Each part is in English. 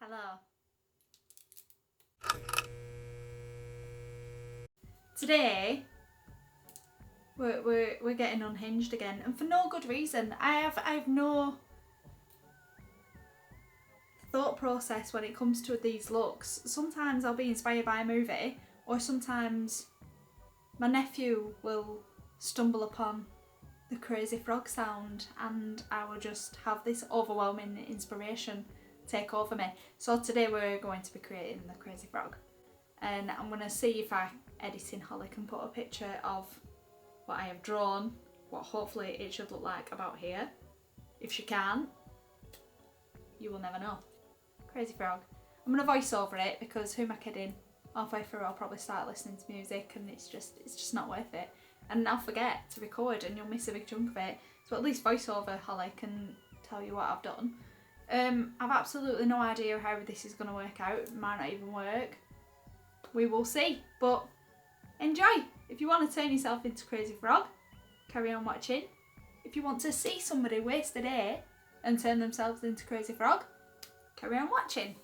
Hello. Today we're getting unhinged again, and for no good reason. I have no thought process when it comes to these looks. Sometimes I'll be inspired by a movie, or sometimes my nephew will stumble upon the Crazy Frog sound and I will just have this overwhelming inspiration take over me. So today we're going to be creating the Crazy Frog, and I'm going to see if I edit in Holly can put a picture of what I have drawn, what hopefully it should look like about here. If she can't, you will never know. Crazy Frog. I'm going to voice over it because who am I kidding? Halfway through I'll probably start listening to music and it's just not worth it. And I'll forget to record and you'll miss a big chunk of it. So at least voice over Holly can tell you what I've done. I've absolutely no idea how this is going to work out. It might not even work. We will see. But enjoy. If you want to turn yourself into Crazy Frog, carry on watching. If you want to see somebody waste a day and turn themselves into Crazy Frog, carry on watching.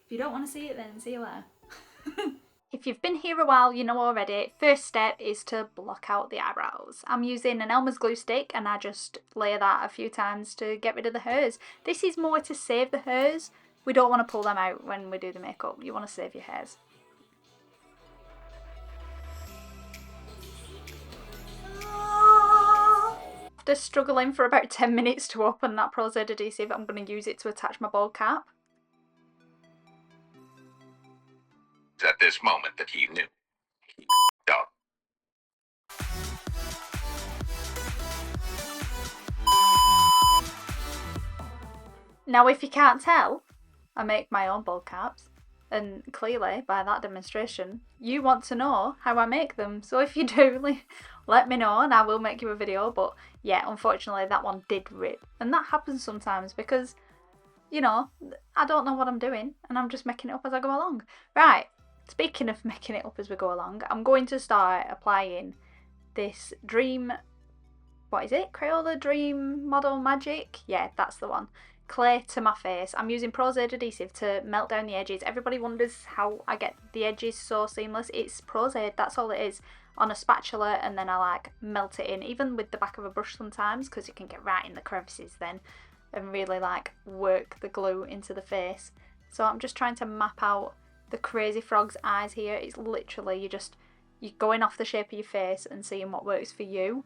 If you don't want to see it, then see you later. If you've been here a while, you know already. First step is to block out the eyebrows. I'm using an Elmers Glue stick and I just layer that a few times to get rid of the hairs. This is more to save the hairs. We don't want to pull them out when we do the makeup. You want to save your hairs. After struggling for about 10 minutes to open that Prosaide adhesive, I'm going to use it to attach my bald cap. At this moment that he knew. He up. Now if you can't tell, I make my own bald caps, and clearly by that demonstration you want to know how I make them, so if you do, let me know and I will make you a video. But yeah, unfortunately that one did rip, and that happens sometimes because, you know, I don't know what I'm doing and I'm just making it up as I go along. Right, speaking of making it up as we go along, I'm going to start applying this Dream, what is it? Crayola Dream Model Magic? Yeah, that's the one. Clay to my face. I'm using Prosaide adhesive to melt down the edges. Everybody wonders how I get the edges so seamless. It's Prosaide, that's all it is, on a spatula, and then I like melt it in, even with the back of a brush sometimes, because it can get right in the crevices then, and really like work the glue into the face. So I'm just trying to map out the Crazy Frog's eyes here. It's literally you're going off the shape of your face and seeing what works for you.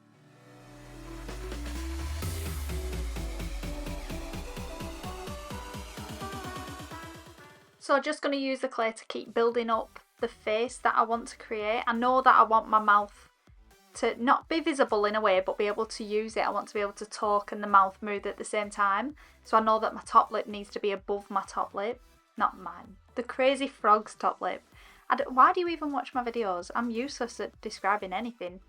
So I'm just going to use the clay to keep building up the face that I want to create. I know that I want my mouth to not be visible in a way, but be able to use it. I want to be able to talk and the mouth move at the same time. So I know that my top lip needs to be above my top lip. Not mine. The Crazy Frog's top lip. Why do you even watch my videos? I'm useless at describing anything.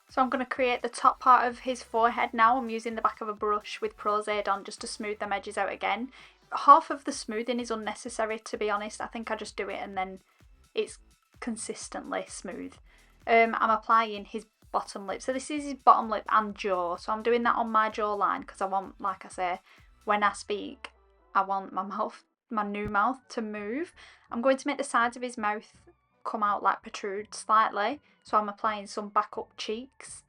So I'm going to create the top part of his forehead now. I'm using the back of a brush with Prosaide on just to smooth them edges out again. Half of the smoothing is unnecessary, to be honest. I think I just do it and then it's consistently smooth. I'm applying his bottom lip. So this is his bottom lip and jaw. So I'm doing that on my jawline because I want, like I say, when I speak, I want my new mouth to move. I'm going to make the sides of his mouth come out, like protrude slightly. So I'm applying some backup cheeks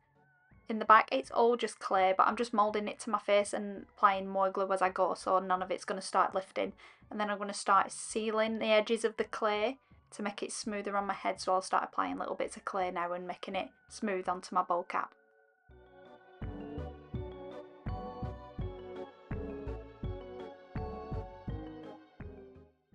in the back. It's all just clay, but I'm just moulding it to my face and applying more glue as I go, so none of it's going to start lifting. And then I'm going to start sealing the edges of the clay to make it smoother on my head, so I'll start applying little bits of clay now and making it smooth onto my bowl cap.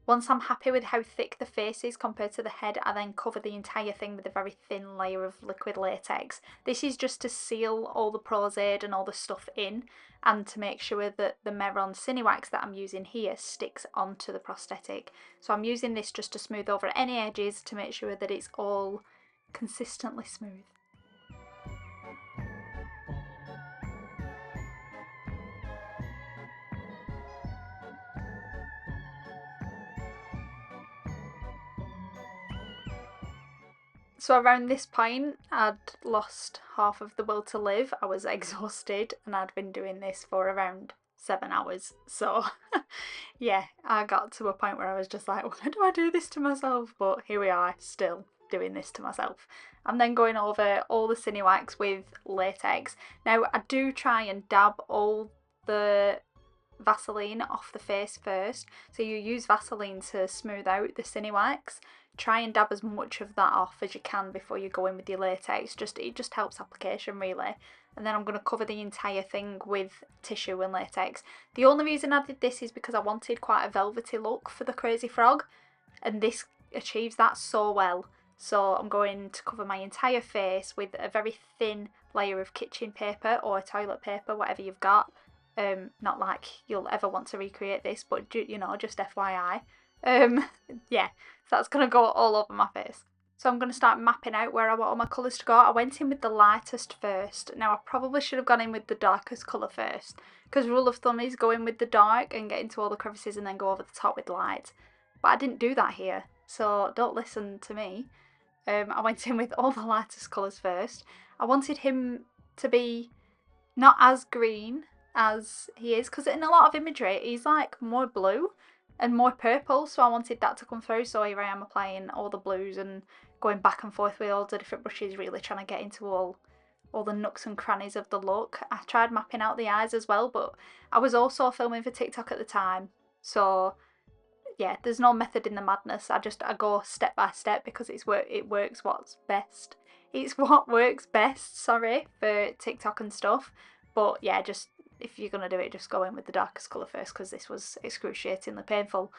Once I'm happy with how thick the face is compared to the head, I then cover the entire thing with a very thin layer of liquid latex. This is just to seal all the Prosaide and all the stuff in, and to make sure that the Mehron Cinewax that I'm using here sticks onto the prosthetic. So I'm using this just to smooth over any edges to make sure that it's all consistently smooth. So around this point, I'd lost half of the will to live. I was exhausted and I'd been doing this for around 7 hours. So yeah, I got to a point where I was just like, why do I do this to myself? But here we are, still doing this to myself. I'm then going over all the Cinewax with latex. Now I do try and dab all the Vaseline off the face first. So you use Vaseline to smooth out the Cinewax. Try and dab as much of that off as you can before you go in with your latex. It just helps application really. And then I'm going to cover the entire thing with tissue and latex. The only reason I did this is because I wanted quite a velvety look for the Crazy Frog, and this achieves that so well. So I'm going to cover my entire face with a very thin layer of kitchen paper or toilet paper, whatever you've got. Not like you'll ever want to recreate this, but you know, just FYI. Yeah, so that's going to go all over my face. So I'm going to start mapping out where I want all my colours to go. I went in with the lightest first. Now I probably should have gone in with the darkest colour first, because rule of thumb is go in with the dark and get into all the crevices and then go over the top with light. But I didn't do that here, so don't listen to me. I went in with all the lightest colours first. I wanted him to be not as green as he is, because in a lot of imagery he's like more blue and more purple, so I wanted that to come through. So here I am applying all the blues and going back and forth with all the different brushes, really trying to get into all the nooks and crannies of the look. I tried mapping out the eyes as well, but I was also filming for TikTok at the time, so yeah, there's no method in the madness. I go step by step because it works what's best. It's what works best, sorry, for TikTok and stuff. But yeah, just if you're going to do it, just go in with the darkest colour first, because this was excruciatingly painful.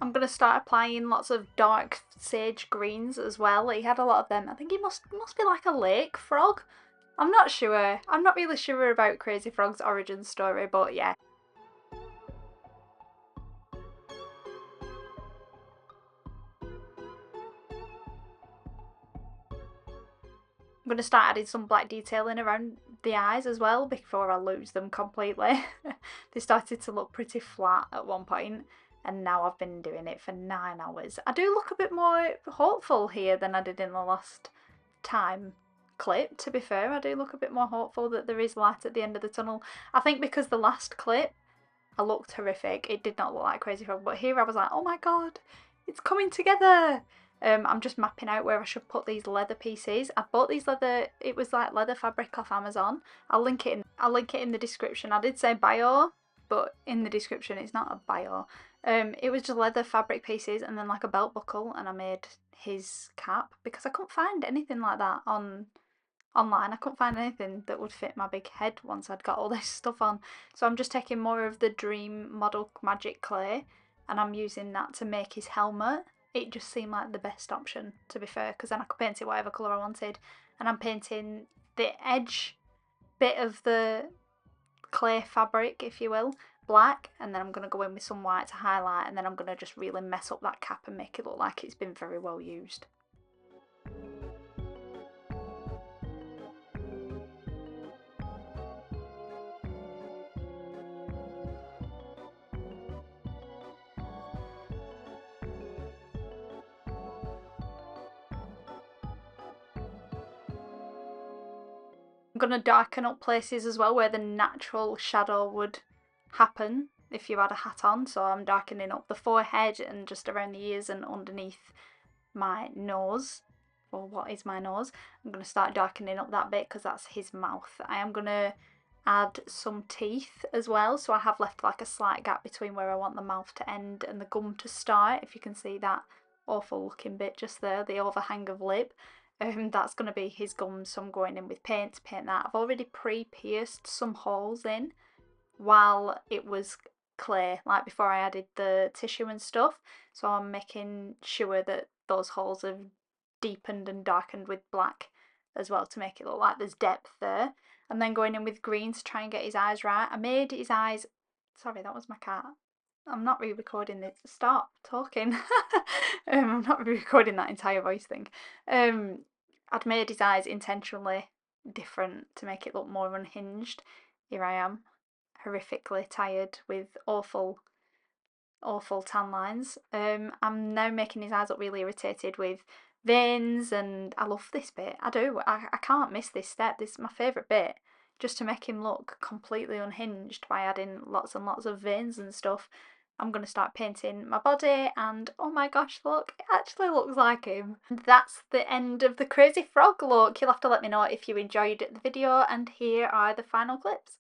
I'm going to start applying lots of dark sage greens as well. He had a lot of them. I think he must be like a lake frog. I'm not sure. I'm not really sure about Crazy Frog's origin story, but yeah. I'm going to start adding some black detailing around the eyes as well before I lose them completely. They started to look pretty flat at one point, and now I've been doing it for 9 hours. I do look a bit more hopeful here than I did in the last time clip, to be fair. I do look a bit more hopeful that there is light at the end of the tunnel. I think because the last clip I looked horrific. It did not look like Crazy Frog, but here I was like, oh my god, it's coming together. I'm just mapping out where I should put these leather pieces. I bought these leather, it was like leather fabric off Amazon. I'll link it in the description. I did say bio, but in the description it's not a bio. It was just leather fabric pieces and then like a belt buckle, and I made his cap because I couldn't find anything like that online. I couldn't find anything that would fit my big head once I'd got all this stuff on. So I'm just taking more of the Dream Model Magic Clay and I'm using that to make his helmet. It just seemed like the best option, to be fair, because then I could paint it whatever colour I wanted. And I'm painting the edge bit of the clay fabric, if you will, black, and then I'm going to go in with some white to highlight, and then I'm going to just really mess up that cap and make it look like it's been very well used. I'm going to darken up places as well where the natural shadow would happen if you had a hat on. So I'm darkening up the forehead and just around the ears and underneath my nose, or what is my nose. I'm going to start darkening up that bit because that's his mouth. I am going to add some teeth as well, so I have left like a slight gap between where I want the mouth to end and the gum to start. If you can see that awful looking bit just there, the overhang of lip. That's going to be his gums, so I'm going in with paint to paint that. I've already pre-pierced some holes in while it was clay, like before I added the tissue and stuff, so I'm making sure that those holes are deepened and darkened with black as well to make it look like there's depth there. And then going in with green to try and get his eyes right. I made his eyes, sorry, that was my cat. I'm not re-recording this. Stop talking. I'm not re-recording that entire voice thing. I'd made his eyes intentionally different to make it look more unhinged. Here I am. horrifically tired with awful tan lines. I'm now making his eyes look really irritated with veins, and I love this bit. I do. I can't miss this step. This is my favourite bit, just to make him look completely unhinged by adding lots and lots of veins and stuff. I'm going to start painting my body, and oh my gosh, look, it actually looks like him. And that's the end of the crazy frog look. You'll have to let me know if you enjoyed the video, and here are the final clips.